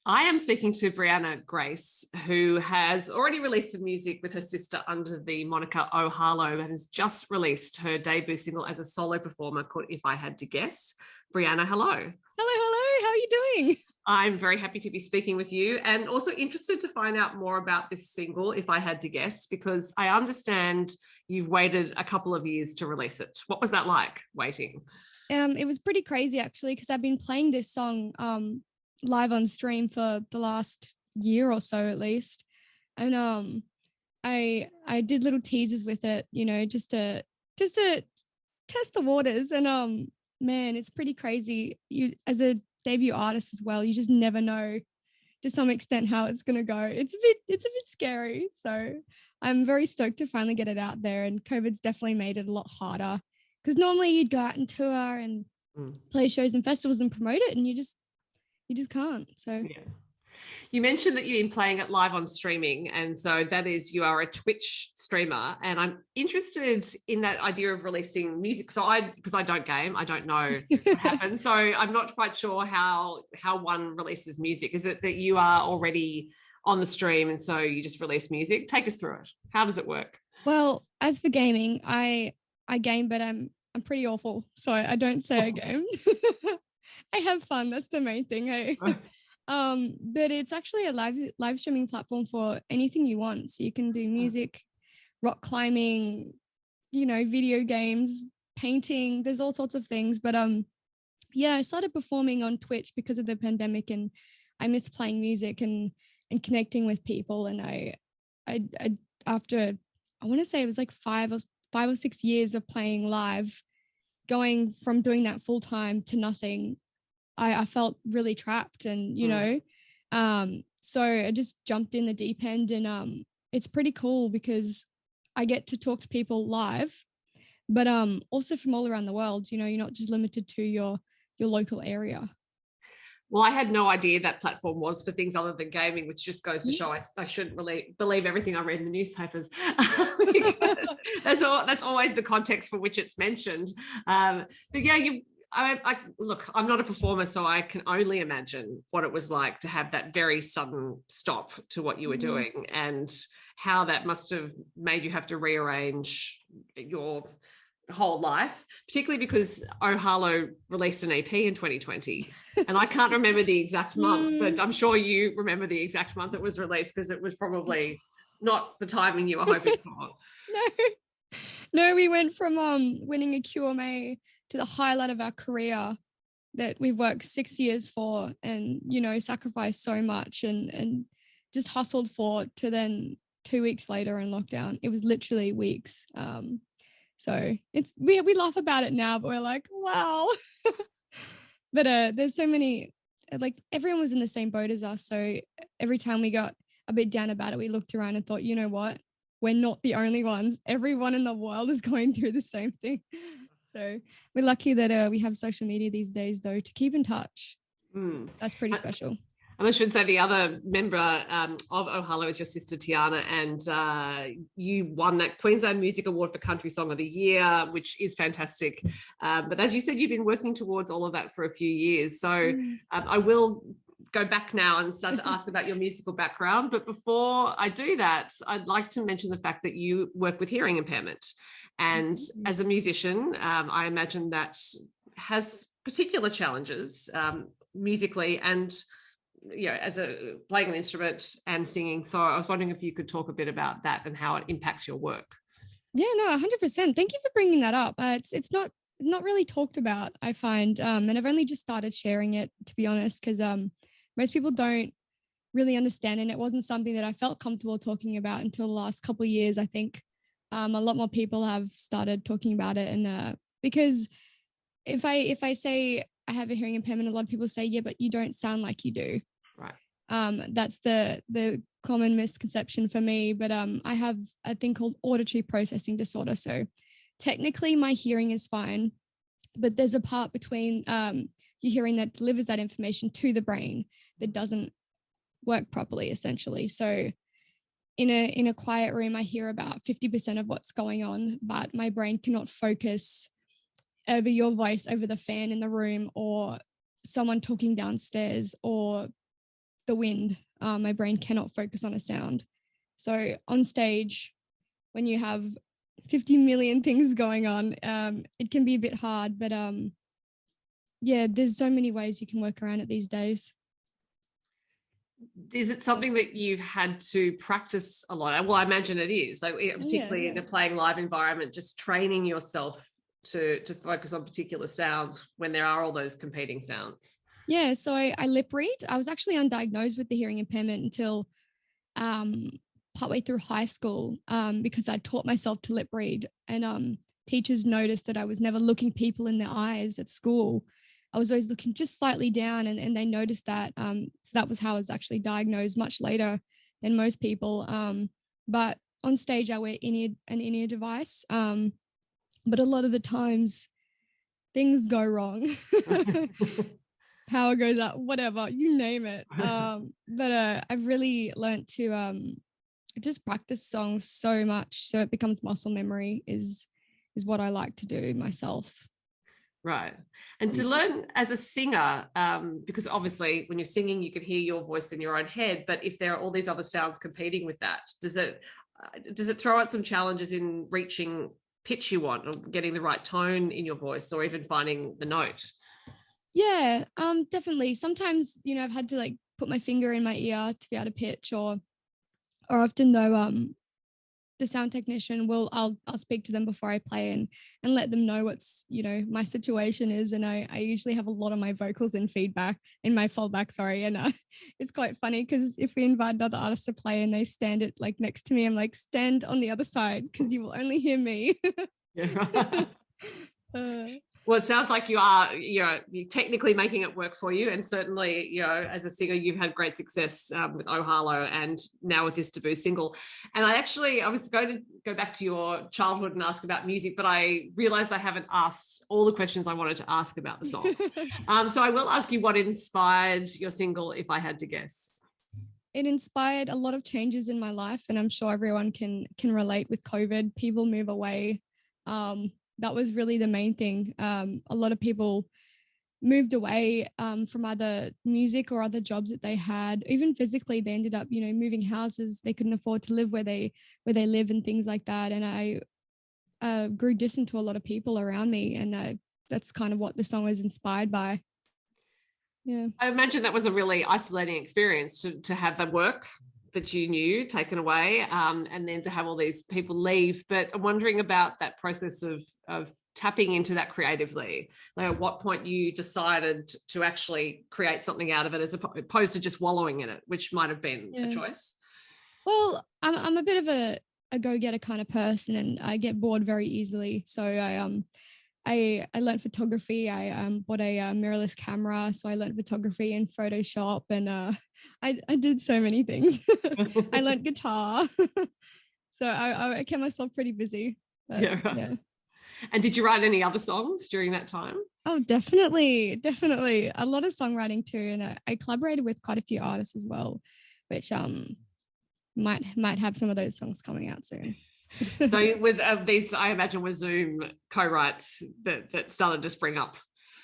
I am speaking to Briannah Grace, who has already released some music with her sister under the moniker Oh Harlow and has just released her debut single as a solo performer called If I Had to Guess. Briannah, hello. Hello, hello. How are you doing? I'm very happy to be speaking with you and also interested to find out more about this single, If I Had to Guess, because I understand you've waited a couple of years to release it. What was that like, waiting? It was pretty crazy actually, because I've been playing this song live on stream for the last year or so at least. And I did little teasers with it, just to test the waters. And man, it's pretty crazy. You, as a debut artist as well, you just never know to some extent how it's gonna go. It's a bit scary. So I'm very stoked to finally get it out there. And COVID's definitely made it a lot harder, because normally you'd go out and tour and play shows and festivals and promote it, and you just can't. So yeah. You mentioned that you've been playing it live on streaming, and so that is, you are a Twitch streamer, and I'm interested in that idea of releasing music. So because I don't game, I don't know what happens, so I'm not quite sure how one releases music. Is it that you are already on the stream and so you just release music? Take us through it. How does it work? Well, as for gaming, I game, but I'm pretty awful, so I don't say I game. I have fun. That's the main thing. Hey? But it's actually a live streaming platform for anything you want. So you can do music, rock climbing, video games, painting. There's all sorts of things. But yeah, I started performing on Twitch because of the pandemic, and I miss playing music and connecting with people. And I after, I want to say it was like 5 or 6 years of playing live, going from doing that full time to nothing, I felt really trapped. And so I just jumped in the deep end. And it's pretty cool because I get to talk to people live, but also from all around the world. You're not just limited to your local area. Well, I had no idea that platform was for things other than gaming, which just goes to show I shouldn't really believe everything I read in the newspapers. That's always the context for which it's mentioned. But yeah, look, I'm not a performer, so I can only imagine what it was like to have that very sudden stop to what you were doing, and how that must have made you have to rearrange your whole life, particularly because Oh Harlow released an EP in 2020, and I can't remember the exact month, but I'm sure you remember the exact month it was released, because it was probably not the timing you were hoping for. No, we went from winning a QMA to the highlight of our career that we've worked 6 years for, and sacrificed so much and just hustled for, to then 2 weeks later in lockdown. It was literally weeks. So it's we laugh about it now, but we're like, wow. But there's so many, like, everyone was in the same boat as us. So every time we got a bit down about it, we looked around and thought, you know what? We're not the only ones. Everyone in the world is going through the same thing. So we're lucky that we have social media these days, though, to keep in touch. That's pretty special. And I should say the other member of Oh Harlow is your sister Tiana, and you won that Queensland Music Award for Country Song of the Year, which is fantastic. But as you said, you've been working towards all of that for a few years. So I will go back now and start to ask about your musical background. But before I do that, I'd like to mention the fact that you work with hearing impairment. And as a musician, I imagine that has particular challenges musically, and as playing an instrument and singing. So I was wondering if you could talk a bit about that and how it impacts your work. Yeah, no, 100%. Thank you for bringing that up. It's not really talked about, I find, and I've only just started sharing it, to be honest, because most people don't really understand, and it wasn't something that I felt comfortable talking about until the last couple of years. I think a lot more people have started talking about it, and because if I say I have a hearing impairment, a lot of people say, yeah, but you don't sound like you do. Right. That's the common misconception for me. But I have a thing called auditory processing disorder. So technically my hearing is fine, but there's a part between your hearing that delivers that information to the brain that doesn't work properly, essentially. So in a quiet room, I hear about 50% of what's going on, but my brain cannot focus over your voice over the fan in the room, or someone talking downstairs, or the wind. My brain cannot focus on a sound. So on stage, when you have 50 million things going on, it can be a bit hard, but yeah, there's so many ways you can work around it these days. Is it something that you've had to practice a lot? Well, I imagine it is, like, particularly in a playing live environment, just training yourself to focus on particular sounds when there are all those competing sounds. Yeah, so I lip read. I was actually undiagnosed with the hearing impairment until partway through high school, because I taught myself to lip read, and teachers noticed that I was never looking people in the eyes at school. I was always looking just slightly down, and they noticed that. So that was how I was actually diagnosed much later than most people. But on stage, I wear an in-ear device. But a lot of the times things go wrong. Power goes out, whatever, you name it. But I've really learned to just practice songs so much so it becomes muscle memory is what I like to do myself. Right. And to learn as a singer, because obviously when you're singing, you can hear your voice in your own head, but if there are all these other sounds competing with that, does it throw out some challenges in reaching pitch you want, or getting the right tone in your voice, or even finding the note? Yeah, definitely. Sometimes, I've had to like put my finger in my ear to be able to pitch, or often though, the sound technician I'll speak to them before I play and let them know what's, my situation is. And I usually have a lot of my vocals in my fallback, sorry. And it's quite funny because if we invite another artist to play and they stand it like next to me, I'm like, stand on the other side because you will only hear me. Yeah. Well, it sounds like you're technically making it work for you. And certainly, as a singer, you've had great success with Oh Harlow and now with this debut single. And I was going to go back to your childhood and ask about music, but I realized I haven't asked all the questions I wanted to ask about the song. So I will ask you what inspired your single, If I Had to Guess. It inspired a lot of changes in my life, and I'm sure everyone can relate with COVID. People move away. That was really the main thing. A lot of people moved away from either music or other jobs that they had. Even physically, they ended up, moving houses. They couldn't afford to live where they live and things like that. And I grew distant to a lot of people around me, and that's kind of what the song was inspired by. Yeah, I imagine that was a really isolating experience to have the work that you knew taken away, and then to have all these people leave. But I'm wondering about that process of tapping into that creatively. Like, at what point you decided to actually create something out of it as opposed to just wallowing in it, which might have been a choice? Well, I'm a bit of a go-getter kind of person, and I get bored very easily. So I learned photography. I bought a mirrorless camera, so I learned photography and Photoshop, and I did so many things. I learned guitar, so I kept myself pretty busy. But, yeah. And did you write any other songs during that time? Oh, definitely. A lot of songwriting too, and I collaborated with quite a few artists as well, which might have some of those songs coming out soon. So with these, I imagine, were Zoom co-writes that started to spring up.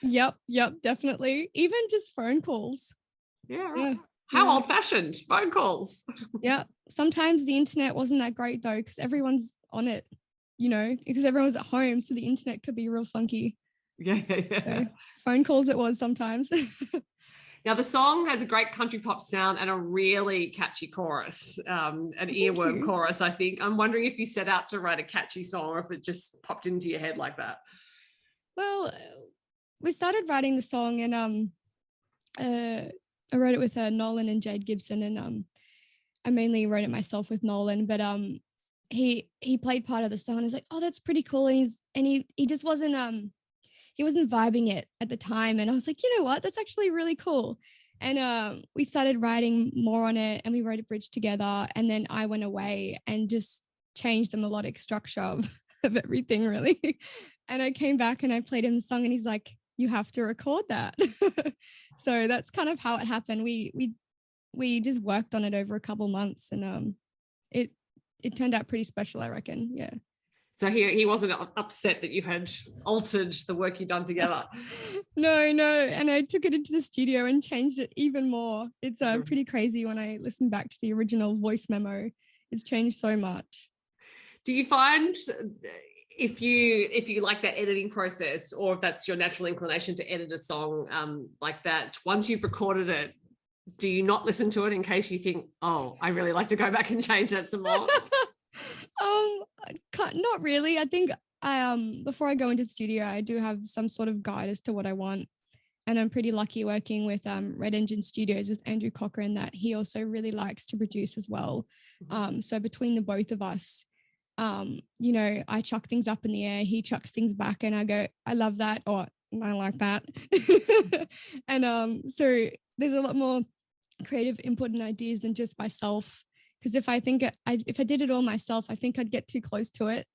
Yep, definitely. Even just phone calls. Yeah, right. How old-fashioned phone calls. Yeah, sometimes the internet wasn't that great though, because everyone's on it, because everyone's at home, so the internet could be real funky. Yeah. So, phone calls it was sometimes. Now, the song has a great country pop sound and a really catchy chorus, an earworm chorus, I think. I'm wondering if you set out to write a catchy song or if it just popped into your head like that. Well, we started writing the song, and I wrote it with Nolan and Jade Gibson, and I mainly wrote it myself with Nolan, but he played part of the song and I was like, oh, that's pretty cool. And he just wasn't he wasn't vibing it at the time. And I was like, you know what? That's actually really cool. And we started writing more on it, and we wrote a bridge together. And then I went away and just changed the melodic structure of everything, really. And I came back and I played him the song, and he's like, you have to record that. So that's kind of how it happened. We just worked on it over a couple months, and it turned out pretty special, I reckon. Yeah. So he wasn't upset that you had altered the work you'd done together. No. And I took it into the studio and changed it even more. It's pretty crazy when I listen back to the original voice memo. It's changed so much. Do you find if you like that editing process, or if that's your natural inclination to edit a song like that, once you've recorded it, do you not listen to it in case you think, oh, I really like to go back and change that some more? Not really. I think before I go into the studio, I do have some sort of guide as to what I want. And I'm pretty lucky working with Red Engine Studios with Andrew Cochran, that he also really likes to produce as well. So between the both of us, I chuck things up in the air, he chucks things back, and I go, I love that, or I like that. And so there's a lot more creative input and ideas than just myself. Because if I did it all myself, I think I'd get too close to it.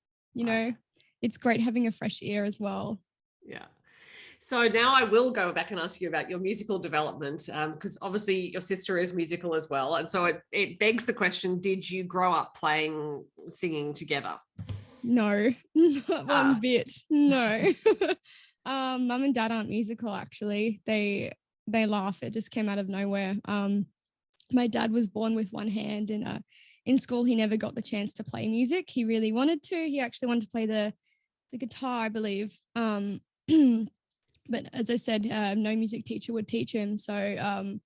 It's great having a fresh ear as well. Yeah. So now I will go back and ask you about your musical development, because obviously your sister is musical as well. And so it begs the question, did you grow up singing together? No, not one bit. No. Mum and dad aren't musical, actually. They laugh. It just came out of nowhere. My dad was born with one hand, and in school he never got the chance to play music. He really wanted to. He actually wanted to play the guitar, I believe. But as I said, no music teacher would teach him. So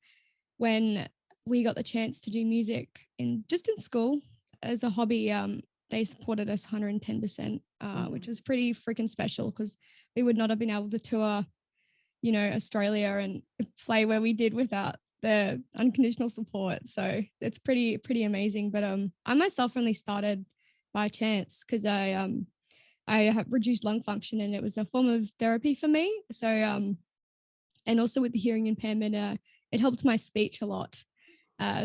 when we got the chance to do music in school as a hobby, they supported us 110%, which was pretty freaking special, because we would not have been able to tour, Australia and play where we did without the unconditional support. So it's pretty amazing. But I myself only started by chance, because I have reduced lung function, and it was a form of therapy for me. So, and also with the hearing impairment, it helped my speech a lot.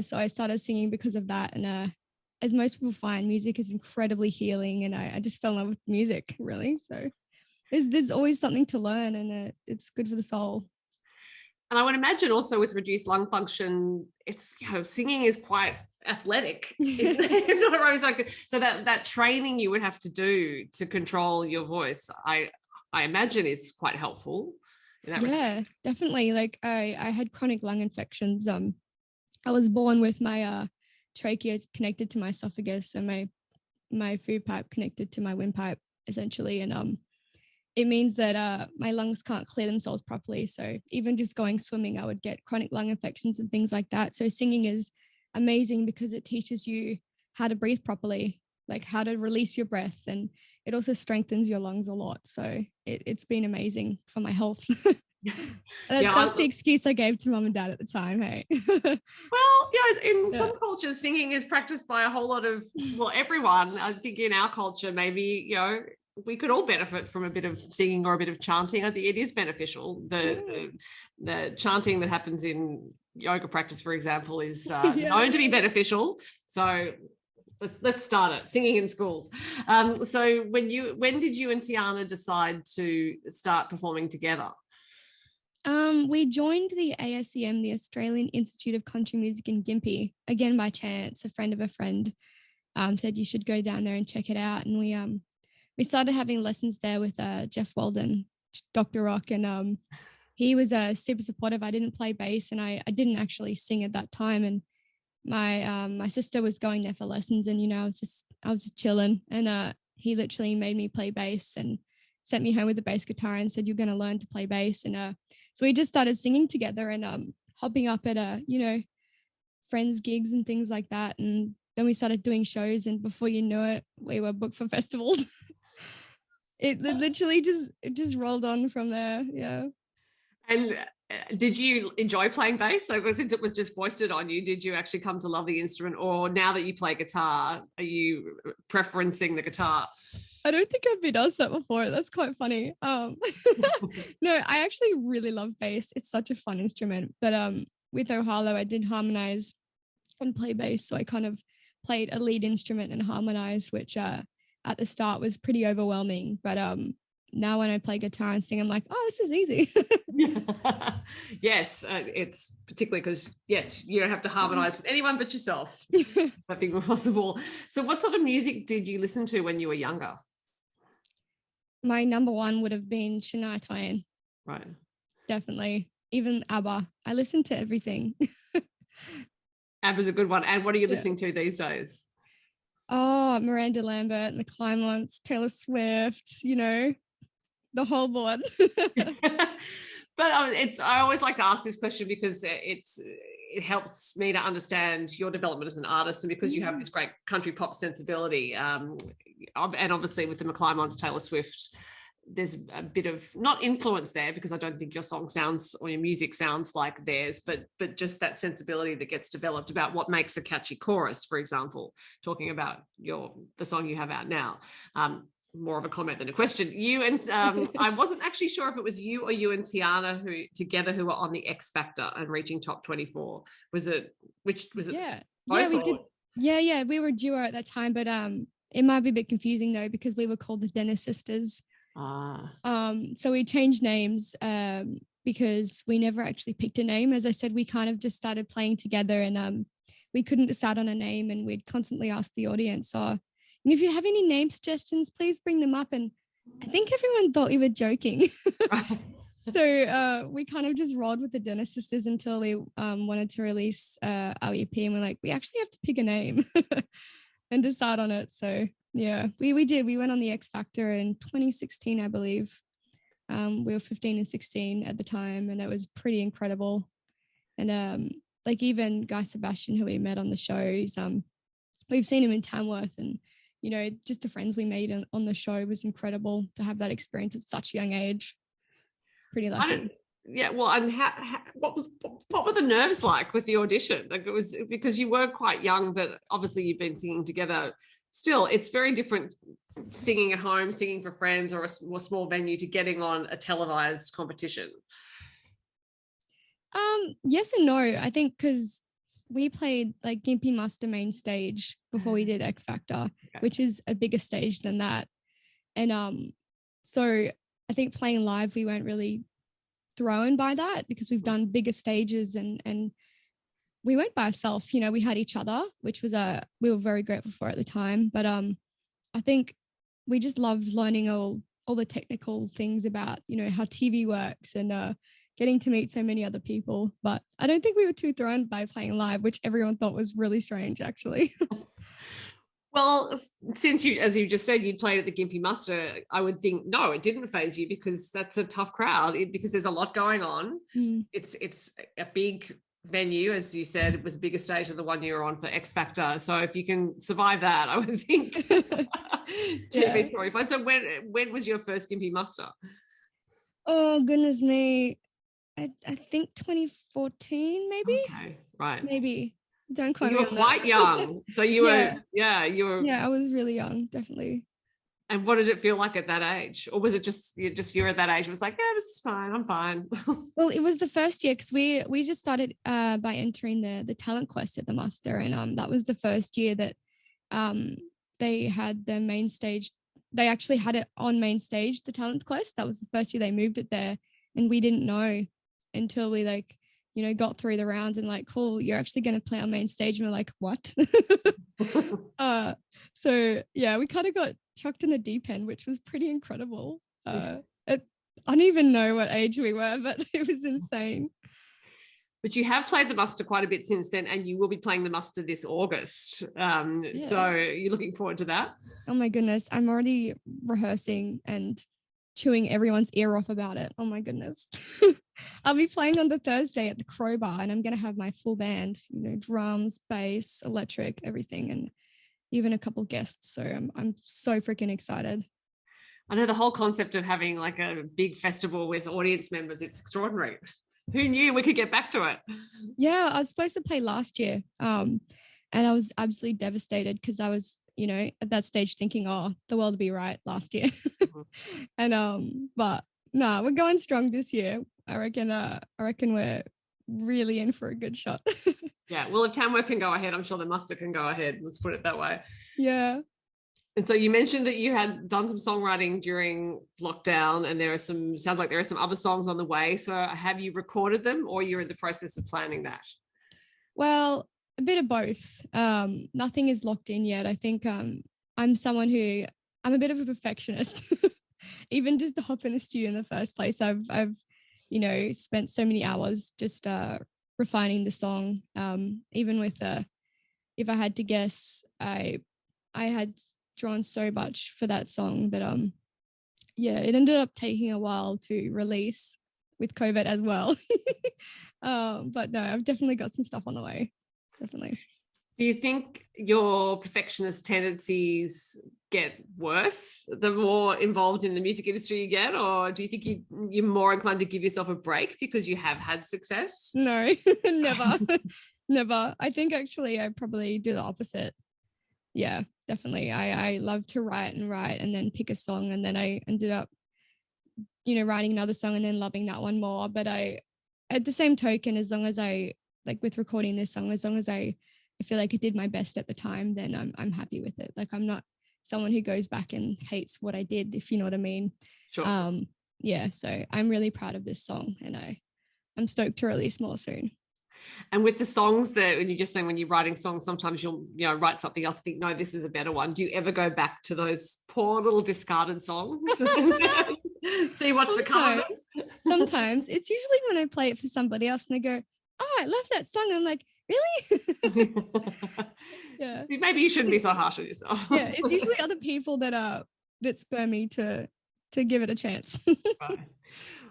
So I started singing because of that. And as most people find, music is incredibly healing, and I just fell in love with music, really. So there's always something to learn, and it's good for the soul. And I would imagine also with reduced lung function, it's, singing is quite athletic. So that training you would have to do to control your voice, I imagine is quite helpful in that respect. Definitely. Like I had chronic lung infections. I was born with my trachea connected to my esophagus, and my food pipe connected to my windpipe, essentially. And it means that my lungs can't clear themselves properly. So even just going swimming, I would get chronic lung infections and things like that. So singing is amazing because it teaches you how to breathe properly, like how to release your breath. And it also strengthens your lungs a lot. So it's been amazing for my health. That's the excuse I gave to mum and dad at the time. Hey. Well, in some cultures, singing is practiced by a whole lot of, everyone. I think in our culture, maybe, we could all benefit from a bit of singing or a bit of chanting. I think it is beneficial. The chanting that happens in yoga practice, for example, is known to be beneficial. So let's start it. Singing in schools. So when did you and Tiana decide to start performing together? We joined the ASCM, the Australian Institute of Country Music in Gympie, again by chance. A friend of a friend said you should go down there and check it out, and we started having lessons there with Jeff Walden, Dr. Rock, and he was super supportive. I didn't play bass, and I didn't actually sing at that time. And my sister was going there for lessons, and I was just chilling. And he literally made me play bass and sent me home with a bass guitar and said, "You're going to learn to play bass." And so we just started singing together and hopping up at friends' gigs and things like that. And then we started doing shows, and before you know it, we were booked for festivals. It literally just rolled on from there. Yeah. And did you enjoy playing bass? So since it was just foisted on you, did you actually come to love the instrument? Or now that you play guitar, are you preferencing the guitar? I don't think I've been asked that before. That's quite funny. No, I actually really love bass. It's such a fun instrument. But with Oh Harlow, I did harmonize and play bass. So I kind of played a lead instrument and harmonized, which at the start was pretty overwhelming. But now when I play guitar and sing, I'm like, oh, this is easy. Yes, it's particularly because, yes, you don't have to harmonize with anyone but yourself. I think possible. So what sort of music did you listen to when you were younger? my number one would have been Shania Twain. Right. Definitely. Even ABBA. I listen to everything. ABBA's a good one. And what are you listening to these days? Oh, Miranda Lambert and the Climates, Taylor Swift, the whole board. But I always like to ask this question because it helps me to understand your development as an artist, and because you have this great country pop sensibility, and obviously with the McClymonds, Taylor Swift, there's a bit of not influence there, because I don't think your song sounds or your music sounds like theirs, but just that sensibility that gets developed about what makes a catchy chorus, for example, talking about the song you have out now. More of a comment than a question. You and I wasn't actually sure if it was you or you and Tiana who were on the X Factor and reaching top 24. Was it? Yeah, we did. Yeah, we were a duo at that time, but it might be a bit confusing though, because we were called the Dennis Sisters. So we changed names because we never actually picked a name. As I said, we kind of just started playing together, and we couldn't decide on a name, and we'd constantly ask the audience, and if you have any name suggestions, please bring them up. And I think everyone thought we were joking. So we kind of just rolled with the Dennis Sisters until we wanted to release our EP, and we're like, we actually have to pick a name and decide on it. So yeah, we did. We went on the X Factor in 2016, I believe. We were 15 and 16 at the time, and it was pretty incredible. And like even Guy Sebastian, who we met on the shows, we've seen him in Tamworth, and just the friends we made on the show was incredible to have that experience at such a young age. Pretty lucky. Yeah, well, and what were the nerves like with the audition? Like, it was because you were quite young, but obviously you've been singing together. Still, it's very different singing at home, singing for friends, or a small venue, to getting on a televised competition. Yes and no. I think because we played like Gympie Muster main stage before we did X Factor, which is a bigger stage than that. And so I think playing live, we weren't really thrown by that, because we've done bigger stages, and we weren't by ourselves. We had each other, which was we were very grateful for at the time. But I think we just loved learning all the technical things about how TV works, and getting to meet so many other people. But I don't think we were too thrown by playing live, which everyone thought was really strange, actually. Well, since you, as you just said, you'd played at the Gympie Muster, I would think, no, it didn't faze you, because that's a tough crowd, because there's a lot going on. It's a big venue, as you said. It was a bigger stage than the one you were on for X Factor. So if you can survive that, I would think TV 45. So when was your first Gympie Muster? Oh, goodness me. I think 2014, maybe. Okay, right. Maybe. Don't quite. You were quite young. So you were. Yeah, I was really young, definitely. And what did it feel like at that age? Or was it just you were at that age? It was like, yeah, this is fine. I'm fine. Well, it was the first year, because we just started by entering the talent quest at the Muster, and that was the first year that they had the main stage. They actually had it on main stage, the talent quest. That was the first year they moved it there, and we didn't know until we got through the rounds and like, cool, you're actually going to play on main stage. And we're like, what? So yeah, we kind of got chucked in the deep end, which was pretty incredible. I don't even know what age we were, but it was insane. But you have played the Muster quite a bit since then, and you will be playing the Muster this August. So you're looking forward to that? Oh my goodness. I'm already rehearsing and chewing everyone's ear off about it. Oh my goodness. I'll be playing on the Thursday at the Crowbar, and I'm going to have my full band, drums, bass, electric, everything, and even a couple guests. So I'm so freaking excited. I know the whole concept of having like a big festival with audience members, it's extraordinary. Who knew we could get back to it? Yeah, I was supposed to play last year. And I was absolutely devastated, because I was, at that stage thinking, oh, the world will be right last year. And but no, we're going strong this year. I reckon we're really in for a good shot. Yeah, well, if Tamworth can go ahead, I'm sure the Muster can go ahead. Let's put it that way. Yeah. And so you mentioned that you had done some songwriting during lockdown, and sounds like there are some other songs on the way. So have you recorded them, or you're in the process of planning that? Well, a bit of both. Nothing is locked in yet. I think I'm a bit of a perfectionist. Even just to hop in the studio in the first place, I've spent so many hours just refining the song. Even with if I had to guess, I had drawn so much for that song that it ended up taking a while to release with COVID as well. But no, I've definitely got some stuff on the way. Definitely. Do you think your perfectionist tendencies get worse the more involved in the music industry you get, or do you think you're more inclined to give yourself a break because you have had success? No, never. Never. I think actually I probably do the opposite. Yeah, definitely. I love to write and then pick a song, and then I ended up, writing another song and then loving that one more. But at the same token, as long as I, like with recording this song, as long as I feel like I did my best at the time, then I'm happy with it. Like I'm not someone who goes back and hates what I did, if you know what I mean. Sure. Yeah, so I'm really proud of this song, and I'm stoked to release more soon. And with the songs that, when you're just saying when you're writing songs, sometimes you'll write something else, think, no, this is a better one. Do you ever go back to those poor little discarded songs? See what's become of them? Sometimes. It's usually when I play it for somebody else and they go, oh, I love that song. I'm like, really? Yeah. Maybe you shouldn't be so harsh on yourself. Yeah, it's usually other people that spur me to give it a chance. Right.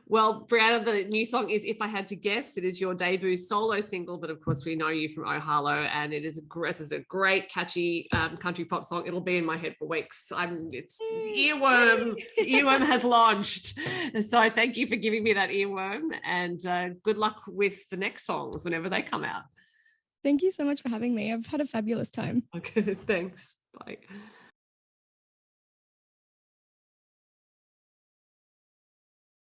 Well, Briannah, the new song is If I Had to Guess. It is your debut solo single, but of course we know you from Oh Harlow, and it is a great, catchy country pop song. It'll be in my head for weeks. It's earworm has launched. So thank you for giving me that earworm, and good luck with the next songs whenever they come out. Thank you so much for having me. I've had a fabulous time. Okay, thanks. Bye.